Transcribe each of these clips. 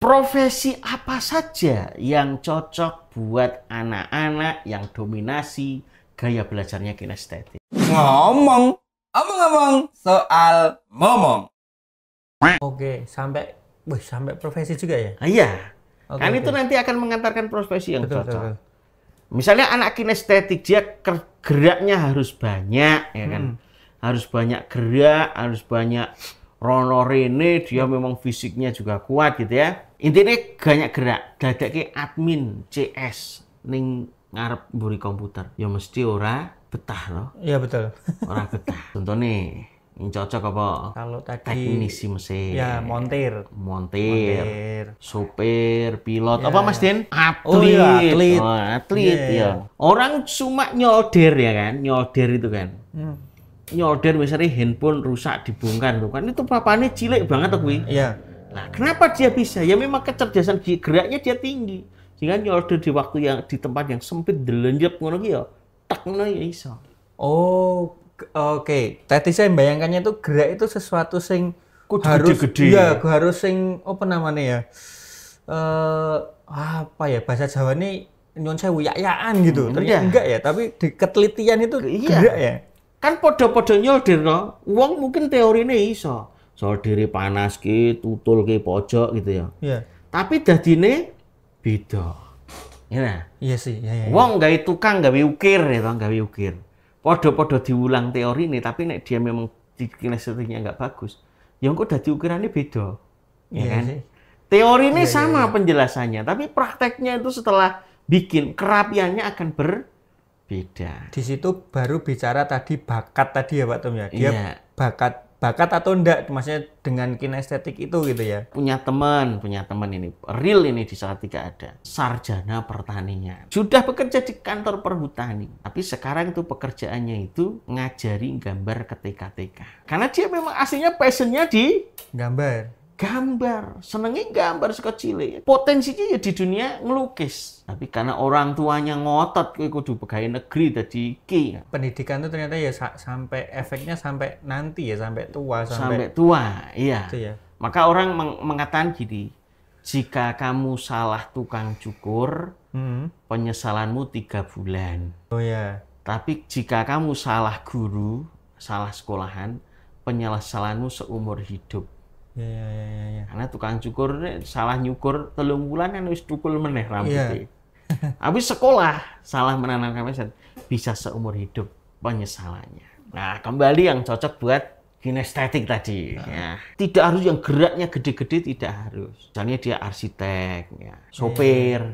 Profesi apa saja yang cocok buat anak-anak yang dominasi gaya belajarnya kinestetik? Ngomong soal momong. Oke, sampai profesi juga ya? Iya, Oke, kan oke. itu nanti akan mengantarkan profesi yang Betul, cocok. betul. Misalnya anak kinestetik, dia geraknya harus banyak, ya kan? Harus banyak gerak, harus banyak rono rene, dia memang fisiknya juga kuat gitu ya. Intinya banyak gerak, dadake admin CS ning ngarep mburi komputer. Ya mesti ora betah loh, Iya betul. ora betah. Contohnya, yang cocok apa? Kalau tadi Teknisi mesin. ya montir, sopir, pilot, Ya, apa Mas ya. Den? Atlet. Oh iya, atlet. Oh, atlet Iya, ya. iya. Orang cuma nyolder ya kan, nyolder itu kan. Hmm. Nyolder misalnya handphone rusak dibongkar tuh kan, itu papannya cilik banget tuh kuwi. Iya. Nah, kenapa dia bisa? Ya memang kecerdasan geraknya dia tinggi. Sehingga nyolder di waktu yang di tempat yang sempit delenjep ngono ki ya, tak ngono ya iso. Oh, oke. Tadi saya membayangkannya itu gerak itu sesuatu sing Kudu harus gede-gede. iya, harus sing apa namanya ya? Apa ya bahasa Jawa ini nyon sewu yak-yakan gitu. Ternyata enggak ya, tapi di ketelitian itu Iya. gerak ya. Kan podo-podo nyolder no. Wong mungkin teorine iso. Soldere panas ki, tutul ki pojok gitu ya. Iya. Tapi dadine beda. Ya. Iya sih, ya. Wong gawe tukang gawe ukir ya toh, gawe ukir. Podo-podo diulang teori ini, tapi nek dia memang di kinestetiknya nggak bagus, ya engko dadi ukirannya beda. Ya Iya kan? sih. Teori ini sama penjelasannya, tapi prakteknya itu setelah bikin kerapiannya akan berbeda. Di situ baru bicara tadi bakat tadi ya Pak Tom ya. Dia Iya. bakat atau enggak maksudnya dengan kinestetik itu gitu ya. Punya teman ini, real ini di Salatiga ada, sarjana pertanian. Sudah bekerja di kantor perhutani, tapi sekarang itu pekerjaannya itu ngajari gambar ke TK-TK. Karena dia memang aslinya passionnya di gambar, senengnya gambar sekecil. Potensinya ya di dunia ngelukis. Tapi karena orang tuanya ngotot, kowe kudu pegawai negeri dadi ki. Pendidikan itu ternyata ya sampai efeknya sampai nanti ya, sampai tua, Sampai tua, iya. itu ya. Maka orang mengatakan gini, jika kamu salah tukang cukur, penyesalanmu 3 bulan. Oh ya. Tapi jika kamu salah guru, salah sekolahan, penyesalanmu seumur hidup. Ya. Karena tukang cukur salah nyukur 3 bulan kan wis tukul meneh rambutnya. Iya. Habis sekolah salah menanamkan mesin bisa seumur hidup penyesalannya. Nah, kembali yang cocok buat kinestetik tadi. Ya. Tidak harus yang geraknya gede-gede, tidak harus. Misalnya dia arsitek, ya, sopir.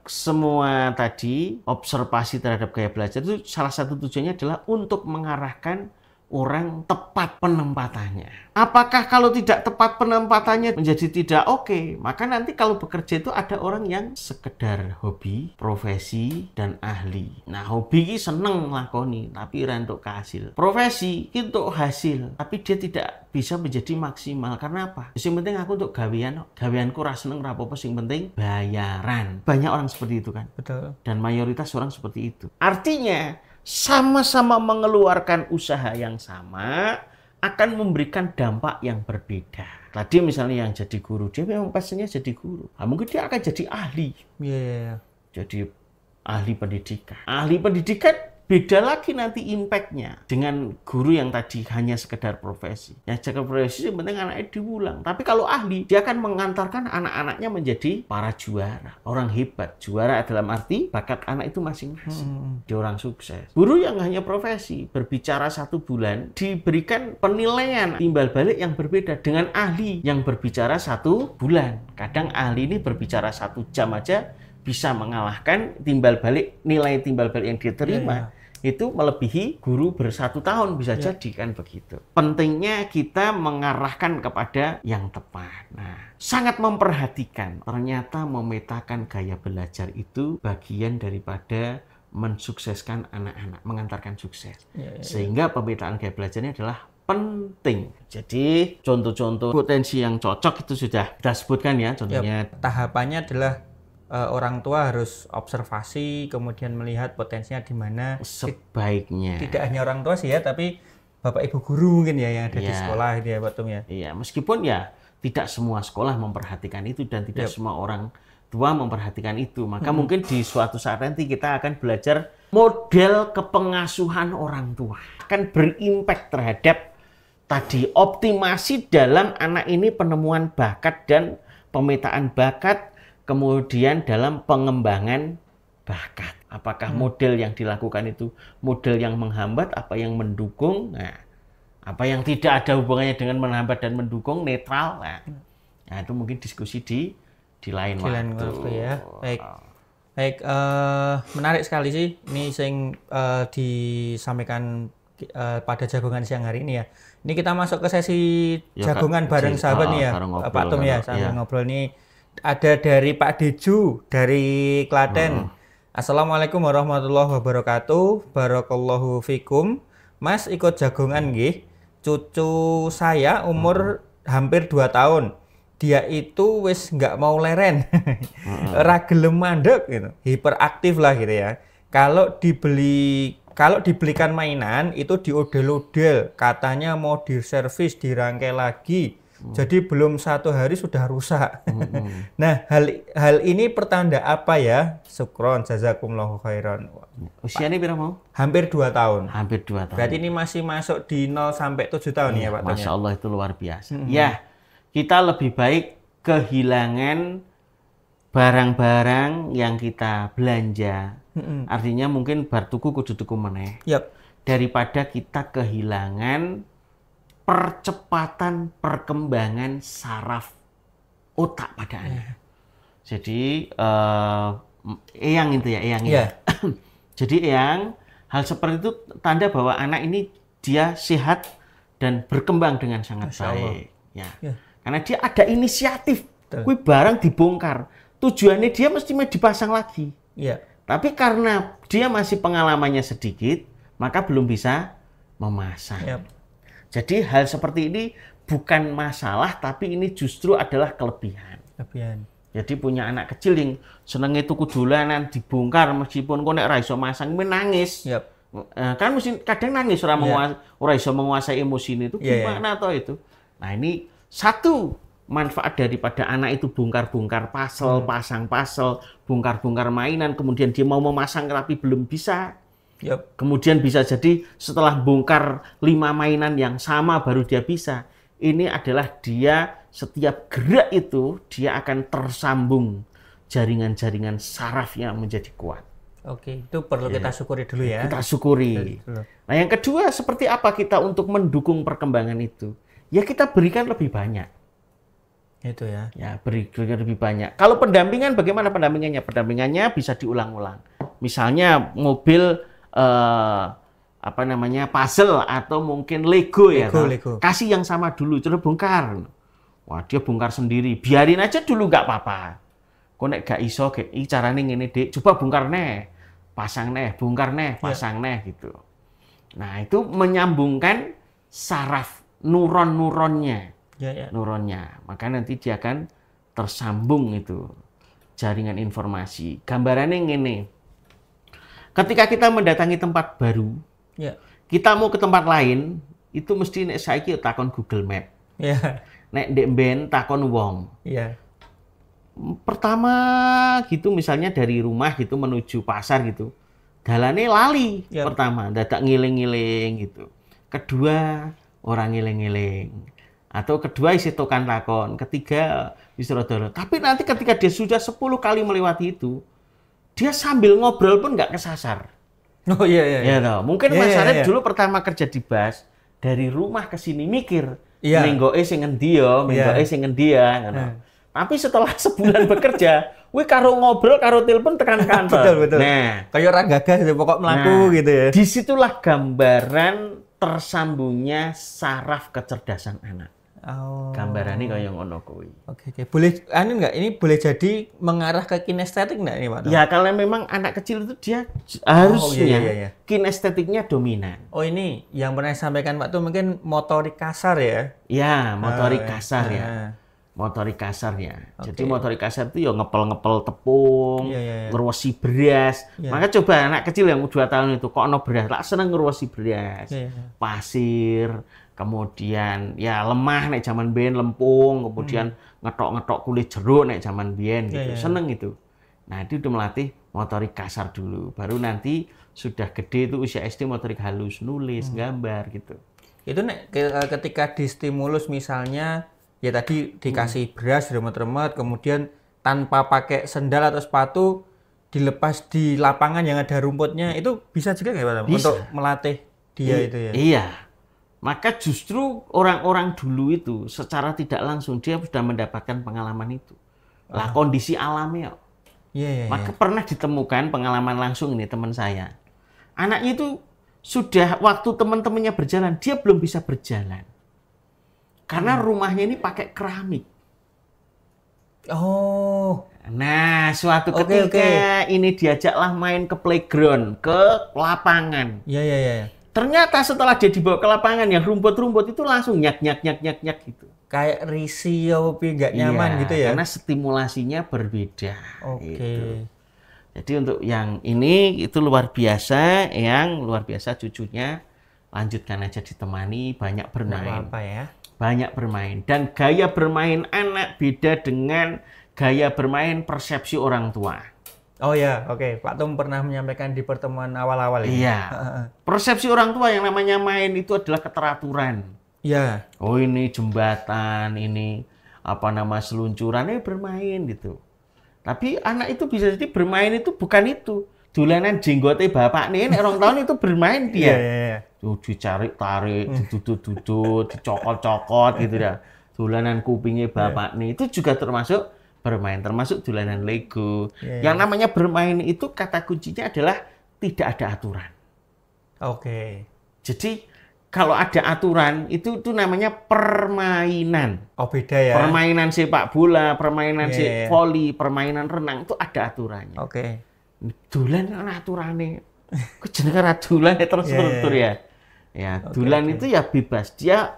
Semua tadi observasi terhadap gaya belajar itu salah satu tujuannya adalah untuk mengarahkan orang tepat penempatannya. Apakah kalau tidak tepat penempatannya menjadi tidak oke? Maka nanti kalau bekerja itu ada orang yang sekedar hobi, profesi, dan ahli. Nah, hobi ini seneng lakoni, tapi ora entuk hasil. Profesi itu hasil, tapi dia tidak bisa menjadi maksimal. Karena apa? Yang penting aku untuk gaweanku ora seneng ora apa-apa, sing penting bayaran. Banyak orang seperti itu kan. Betul. Dan mayoritas orang seperti itu. Artinya sama-sama mengeluarkan usaha yang sama akan memberikan dampak yang berbeda. Tadi misalnya yang jadi guru, dia memang pastinya jadi guru. Nah, mungkin dia akan jadi ahli. Iya. Jadi ahli pendidikan. Ahli pendidikan beda lagi nanti impact-nya dengan guru yang tadi hanya sekedar profesi. Yang jaga profesi yang penting anaknya diulang. Tapi kalau ahli, dia akan mengantarkan anak-anaknya menjadi para juara. Orang hebat. Juara dalam arti bakat anak itu masing-masing. Dia orang sukses. Guru yang hanya profesi, berbicara 1 bulan, diberikan penilaian timbal balik yang berbeda dengan ahli yang berbicara 1 bulan. Kadang ahli ini berbicara 1 jam aja bisa mengalahkan nilai timbal balik yang dia terima. Itu melebihi guru ber1 tahun, bisa jadi kan begitu. Pentingnya kita mengarahkan kepada yang tepat. Nah, sangat memperhatikan. Ternyata memetakan gaya belajar itu bagian daripada mensukseskan anak-anak, mengantarkan sukses. Sehingga pemetaan gaya belajarnya adalah penting. Jadi contoh-contoh potensi yang cocok itu sudah kita sebutkan ya. Contohnya tahapannya adalah orang tua harus observasi, kemudian melihat potensinya di mana. Sebaiknya. Tidak hanya orang tua sih ya, tapi bapak ibu guru mungkin ya yang ada di sekolah gitu ya Pak Tum ya. Iya, meskipun ya tidak semua sekolah memperhatikan itu dan tidak semua orang tua memperhatikan itu. Maka mungkin di suatu saat nanti kita akan belajar model kepengasuhan orang tua. Akan berimpact terhadap tadi optimasi dalam anak ini penemuan bakat dan pemetaan bakat, kemudian dalam pengembangan bakat. Apakah model yang dilakukan itu model yang menghambat, apa yang mendukung? Nah, apa yang tidak ada hubungannya dengan menghambat dan mendukung, netral. Nah, itu mungkin diskusi di lain waktu. Ya. Baik, menarik sekali sih ini yang disampaikan pada jagongan siang hari ini ya. Ini kita masuk ke sesi jagongan bareng sahabat nih ya, Pak Tum ya, sambil ngobrol nih. Ada dari Pak Deju dari Klaten. Assalamualaikum warahmatullahi wabarakatuh. Barakallahu fikum. Mas ikut jagongan nggih. Cucu saya umur hampir 2 tahun. Dia itu wis nggak mau leren. Ra gelem mandek gitu. Hiperaktif lah gitu ya. Kalau dibelikan mainan itu diodel-odel. Katanya mau diservis, dirangkai lagi. Jadi belum 1 hari sudah rusak. Nah, hal ini pertanda apa ya? Syukron, jazakumullahu khairan. Usianya berapa mau? Hampir 2 tahun. Hampir 2 tahun. Berarti ini masih masuk di 0 sampai 7 tahun ya, Pak Tom? Masya Allah, itu luar biasa. Ya, kita lebih baik kehilangan barang-barang yang kita belanja. Artinya mungkin bar tuku kudu tuku meneh. Daripada kita kehilangan percepatan perkembangan saraf otak pada anak. Jadi eyang itu ya, eyang. Jadi eyang, hal seperti itu tanda bahwa anak ini dia sehat dan berkembang dengan sangat baik. Ya. Karena dia ada inisiatif. Kui barang dibongkar. Tujuannya dia mesti dipasang lagi. Tapi karena dia masih pengalamannya sedikit, maka belum bisa memasang. Jadi hal seperti ini bukan masalah, tapi ini justru adalah kelebihan. Jadi punya anak kecil yang seneng itu kudulanan dibongkar meskipun kok nek ra iso masang menangis. Kan mesti kadang nangis ora iso menguasai emosi itu gimana toh itu. Nah, ini satu manfaat daripada anak itu bongkar-bongkar puzzle, pasang puzzle, bongkar-bongkar mainan, kemudian dia mau memasang tapi belum bisa. Kemudian bisa jadi setelah bongkar 5 mainan yang sama baru dia bisa. Ini adalah dia setiap gerak itu dia akan tersambung jaringan-jaringan sarafnya menjadi kuat. Oke, itu perlu kita syukuri dulu ya. Kita syukuri. Nah, yang kedua, seperti apa kita untuk mendukung perkembangan itu? Ya kita berikan lebih banyak. Itu ya. Ya, berikan lebih banyak. Kalau pendampingan, bagaimana pendampingannya? Pendampingannya bisa diulang-ulang. Misalnya mobil puzzle atau mungkin Lego ya. Lego. Kasih yang sama dulu, coba bongkar. Wah, dia bongkar sendiri. Biarin aja dulu nggak apa-apa. Kok nek gak iso, carane ngene, Dik. Coba bongkar neh. Pasang neh, bongkar neh, pasang neh gitu. Nah, itu menyambungkan saraf neuronnya. Neuronnya. Maka nanti dia akan tersambung itu jaringan informasi. Gambarannya ngene. Ketika kita mendatangi tempat baru, kita mau ke tempat lain, itu mesti nek saiki takon Google Map. Nek ndek mben takon wong. Pertama gitu misalnya dari rumah gitu menuju pasar gitu. Dalane lali pertama, dadak ngiling-ngiling gitu. Kedua, orang ngiling-ngiling. Atau kedua isi tokan takon. Ketiga, wisrodolo. Tapi nanti ketika dia sudah 10 kali melewati itu, dia sambil ngobrol pun nggak kesasar. Ya toh. Mungkin Mas Arif dulu pertama kerja di bus, dari rumah ke sini mikir, minggoe sing ngendi ya, minggoe sing ngendi ya. Tapi setelah sebulan bekerja, karo ngobrol, karo telepon tekan kantor. Betul. Nah, kayak orang gagas pokok melaku gitu ya. Disitulah gambaran tersambungnya saraf kecerdasan anak. Gambarannya kayak ngono kuwi. Oke. Boleh enggak ini boleh jadi mengarah ke kinestetik enggak ini, Pak? Ya, kalau memang anak kecil itu dia harusnya kinestetiknya dominan. Ini yang pernah disampaikan Pak tuh mungkin motorik kasar ya? Ya, motorik kasar ya. Motorik kasarnya. Jadi motorik kasar itu ya ngepel-ngepel tepung, ngeruwesi beras. Maka coba anak kecil yang 2 tahun itu kok ono beras, lah seneng ngeruwesi beras. Pasir, kemudian ya lemah nek zaman biyen lempung, kemudian ngetok-ngetok kulit jeruk nek zaman biyen gitu. Seneng itu. Nah, itu udah melatih motorik kasar dulu. Baru nanti sudah gede itu usia SD motorik halus, nulis, gambar gitu. Itu nek ketika distimulus misalnya ya tadi dikasih beras remet-remet kemudian tanpa pakai sendal atau sepatu dilepas di lapangan yang ada rumputnya itu bisa juga nggak Pak? Untuk melatih dia itu ya? Iya. Maka justru orang-orang dulu itu secara tidak langsung dia sudah mendapatkan pengalaman itu. Lah kondisi alamnya. Iya. Maka pernah ditemukan pengalaman langsung ini teman saya. Anaknya itu sudah waktu teman-temannya berjalan, dia belum bisa berjalan. Karena rumahnya ini pakai keramik. Oh. Nah, suatu ketika ini diajaklah main ke playground, ke lapangan. Iya. Ternyata setelah dia dibawa ke lapangan yang rumput-rumput itu langsung nyak gitu. Kayak risih tapi nggak nyaman gitu ya? Karena stimulasinya berbeda. Oke. Gitu. Jadi untuk yang ini itu luar biasa, yang luar biasa cucunya lanjutkan aja ditemani, banyak bermain. Apa ya? Banyak bermain. Dan gaya bermain anak beda dengan gaya bermain persepsi orang tua. Oh ya, oke. Pak Tum pernah menyampaikan di pertemuan awal-awal ini. Iya. Persepsi orang tua yang namanya main itu adalah keteraturan. Iya. Oh ini jembatan, ini seluncuran, bermain gitu. Tapi anak itu bisa jadi bermain itu bukan itu. Dolanan jenggote bapak nih, orang tahun itu bermain dia. Iya. Tuh dicari-tarik, didudut-dudut, dicokot-cokot gitu dah. Dolanan kupingnya bapak nih itu juga termasuk bermain, termasuk dolanan Lego. Yang namanya bermain itu kata kuncinya adalah tidak ada aturan. Oke. Jadi kalau ada aturan itu namanya permainan. Oh beda ya. Permainan sepak bola, permainan voli, permainan renang itu ada aturannya. Oke. Dolan ana aturane. Kejenengan dolan terstruktur ya. Ya, dolan itu ya bebas. Dia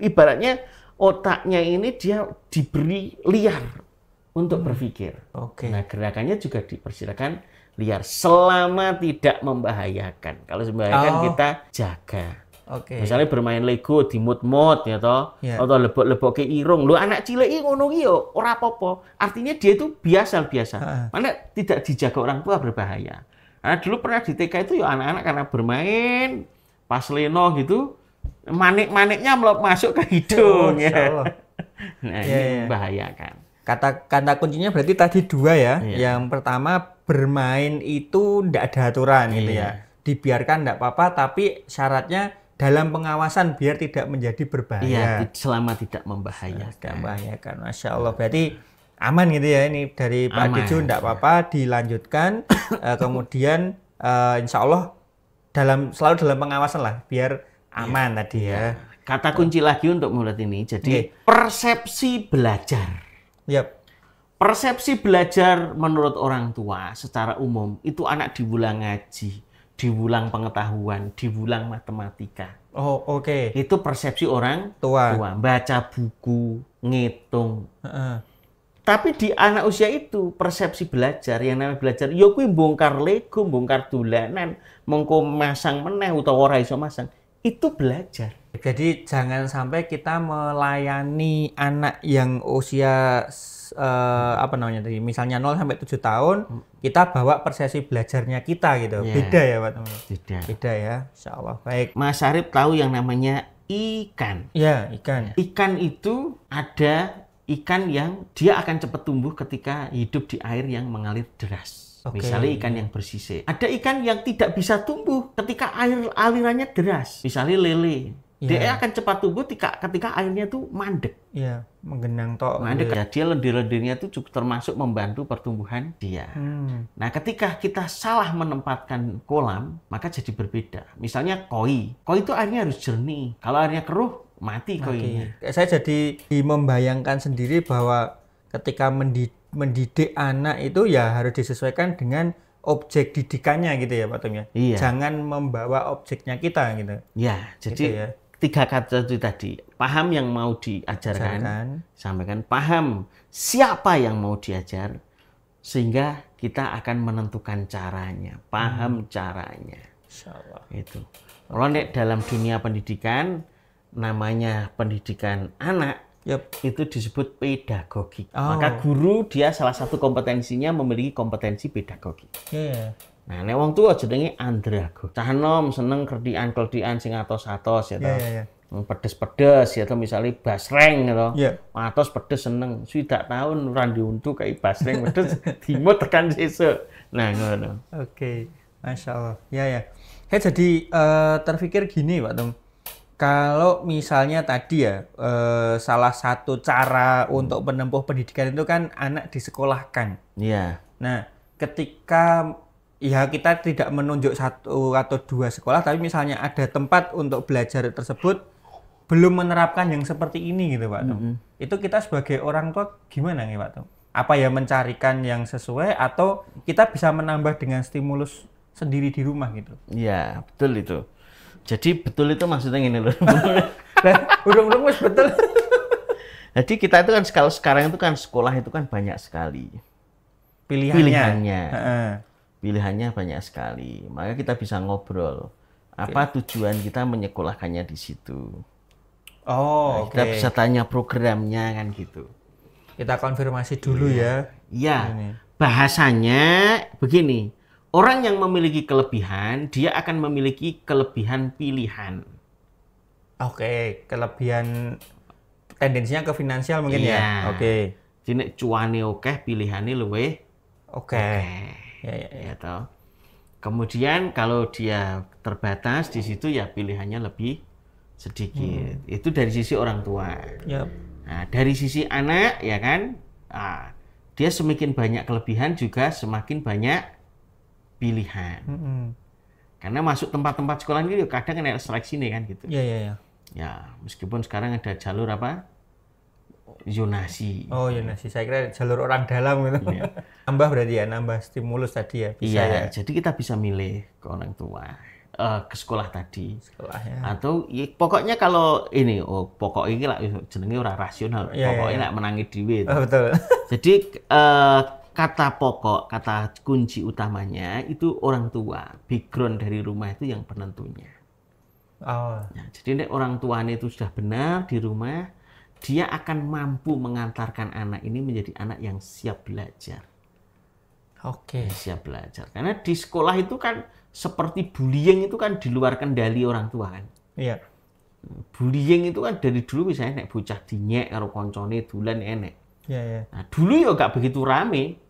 ibaratnya otaknya ini dia diberi liar untuk berpikir. Oke. Nah, gerakannya juga dipersilakan liar selama tidak membahayakan. Kalau membahayakan kita jaga. Oke. Misalnya bermain Lego di mut-mut ya toh, atau lebok-lebokke irung. Lho anak cilik iki ngono ki yo ora apa-apa. Artinya dia itu biasa-biasa. Mana tidak dijaga orang tua berbahaya. Nah, dulu pernah di TK itu ya anak-anak karena bermain pas leno gitu, manik-maniknya masuk ke hidung ya. Nah, ini membahayakan. Kata kuncinya berarti tadi dua ya. Yang pertama bermain itu tidak ada aturan gitu ya. Dibiarkan tidak apa-apa tapi syaratnya dalam pengawasan biar tidak menjadi berbahaya. Iya, selama tidak membahayakan. Tidak membahayakan. Masya Allah. Berarti aman gitu ya ini dari Pak Dejo tidak apa-apa dilanjutkan. Kemudian insya Allah selalu dalam pengawasan lah biar aman tadi ya. Kata kunci lagi untuk mulut ini. Jadi persepsi belajar. Persepsi belajar menurut orang tua secara umum itu anak diulang ngaji, diulang pengetahuan, diulang matematika. Oh, oke. Itu persepsi orang tua. Baca buku, ngitung. Tapi di anak usia itu persepsi belajar, yang namanya belajar, ya kuwi bongkar Lego, bongkar dolanan, mengko masang meneh utawa ora iso masang. Itu belajar. Jadi jangan sampai kita melayani anak yang usia misalnya 0 sampai 7 tahun, kita bawa persepsi belajarnya kita gitu. Beda ya, Pak teman. Beda ya. Insyaallah. Baik. Mas Arif tahu yang namanya ikan. Iya, ikan. Ikan itu ada ikan yang dia akan cepat tumbuh ketika hidup di air yang mengalir deras. Misalnya ikan yang bersisik. Ada ikan yang tidak bisa tumbuh ketika alirannya deras. Misalnya lele. Dia akan cepat tumbuh ketika airnya tuh mandek. Iya, menggenang tok. Mandek ya, dia lendir-lendirnya tuh juga termasuk membantu pertumbuhan dia. Nah, ketika kita salah menempatkan kolam, maka jadi berbeda. Misalnya koi. Koi itu airnya harus jernih. Kalau airnya keruh, mati koinya. Saya jadi membayangkan sendiri bahwa ketika mendidik anak itu ya harus disesuaikan dengan objek didikannya gitu ya Pak Tum ya. Jangan membawa objeknya kita gitu. Ya, jadi gitu ya. 3 kata itu tadi, paham yang mau diajarkan, sampaikan paham siapa yang mau diajar, sehingga kita akan menentukan caranya, paham caranya. Insyaallah. Itu. Kalau dalam dunia pendidikan, namanya pendidikan anak, Yap. itu disebut pedagogik. Oh. Maka guru dia salah satu kompetensinya memiliki kompetensi pedagogik. Iya. Nah, nek wong tuwa jenenge andragogi. Cah enom seneng kerdian-kerdian sing atos-atos ya toh. Iya. Pedes-pedes ya toh, misalnya basreng ya toh. Iya. Atos pedes seneng. Swidak tahun ora diuntu kayak basreng pedes dimut tekan sesuk. Nah, ngono. Oke. Masya Allah. Ya. Jadi terpikir gini Pak Tung. Kalau misalnya tadi ya, salah satu cara untuk menempuh pendidikan itu kan anak disekolahkan. Iya. Nah, ketika ya kita tidak menunjuk satu atau dua sekolah, tapi misalnya ada tempat untuk belajar tersebut belum menerapkan yang seperti ini gitu Pak Tung. Itu kita sebagai orang tua gimana nih Pak Tung? Apa ya mencarikan yang sesuai atau kita bisa menambah dengan stimulus sendiri di rumah gitu? Iya, betul itu. Jadi betul itu maksudnya gini loh. Urung-urung wis betul. Jadi kita itu kan kalau sekarang itu kan sekolah itu kan banyak sekali. Pilihannya. Pilihannya banyak sekali. Maka kita bisa ngobrol. Apa tujuan kita menyekolahkannya di situ. Oh, Kita bisa tanya programnya kan gitu. Kita konfirmasi dulu ya. Iya. Ini. Bahasanya begini. Orang yang memiliki kelebihan, dia akan memiliki kelebihan pilihan. Oke, kelebihan tendensinya ke finansial mungkin Iya. ya. Oke. Jadi nek cuane akeh, pilihane luwih Oke. Ya. ya toh. Kemudian kalau dia terbatas di situ ya pilihannya lebih sedikit. Itu dari sisi orang tua. Yap. Nah, dari sisi anak ya kan, dia semakin banyak kelebihan juga semakin banyak pilihan. Karena masuk tempat-tempat sekolah ini kadang ada seleksi nih kan gitu. Iya. Ya, meskipun sekarang ada jalur apa? Zonasi. Oh, zonasi. Saya kira jalur orang dalam gitu. Iya. Nambah berarti ya, nambah stimulus tadi ya. Bisa ya. Jadi kita bisa milih ke orang tua, ke sekolah tadi. Sekolah ya. Atau ya, pokoknya kalau ini, pokok ini lah jenenge ora rasional. Iya, Pokoknya lah menangi dhewe. Oh, betul. Jadi kata pokok, kata kunci utamanya itu orang tua. Background dari rumah itu yang penentunya. Oh. Nah, jadi nek orang tuanya itu sudah benar di rumah, dia akan mampu mengantarkan anak ini menjadi anak yang siap belajar. Oke. Siap belajar. Karena di sekolah itu kan seperti bullying itu kan di luar kendali orang tua kan. Iya. Bullying itu kan dari dulu misalnya nek bocah dinyek karo koncone dolan enek. Iya. Nah, dulu ya gak begitu rame.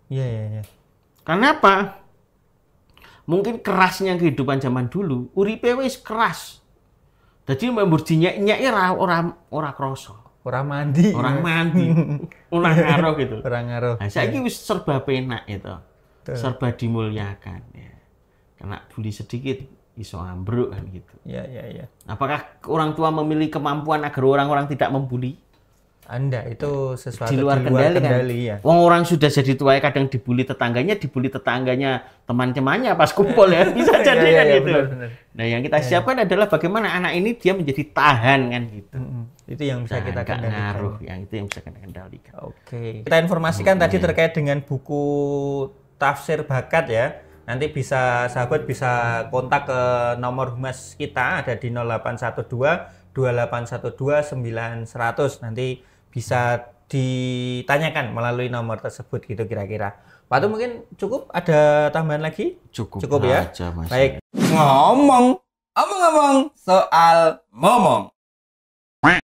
Iya. Kenapa? Mungkin kerasnya kehidupan zaman dulu, uripe wis keras. Jadi membur dinyek-nyek ora krasa. Orang mandi. Orang mandi. Ora ngaruh gitu. Orang ngaruh. Nah, saiki wis serba penak itu. Betul. Serba dimuliakan ya. Kena bully sedikit iso ambruk kan gitu. Iya. Apakah orang tua memiliki kemampuan agar orang-orang tidak membuli? Anda itu sesuatu Di luar kendali kan. ya. Wong orang sudah jadi tua kadang dibully tetangganya teman-temannya pas kumpul ya. Bisa jadi kan gitu. Benar. Nah, yang kita siapkan adalah bagaimana anak ini dia menjadi tahan kan gitu. Itu yang bisa kita Nggak kendalikan. ngaruh, yang itu yang bisa kita kendalikan. Oke. Kita informasikan tadi terkait dengan buku Tafsir Bakat ya. Nanti sahabat bisa kontak ke nomor humas kita ada di 0812 2812 9100. Nanti bisa ditanyakan melalui nomor tersebut gitu kira-kira. Pak Tung mungkin cukup, ada tambahan lagi? Cukup ya. aja, Mas. Baik. Ngomong soal momong.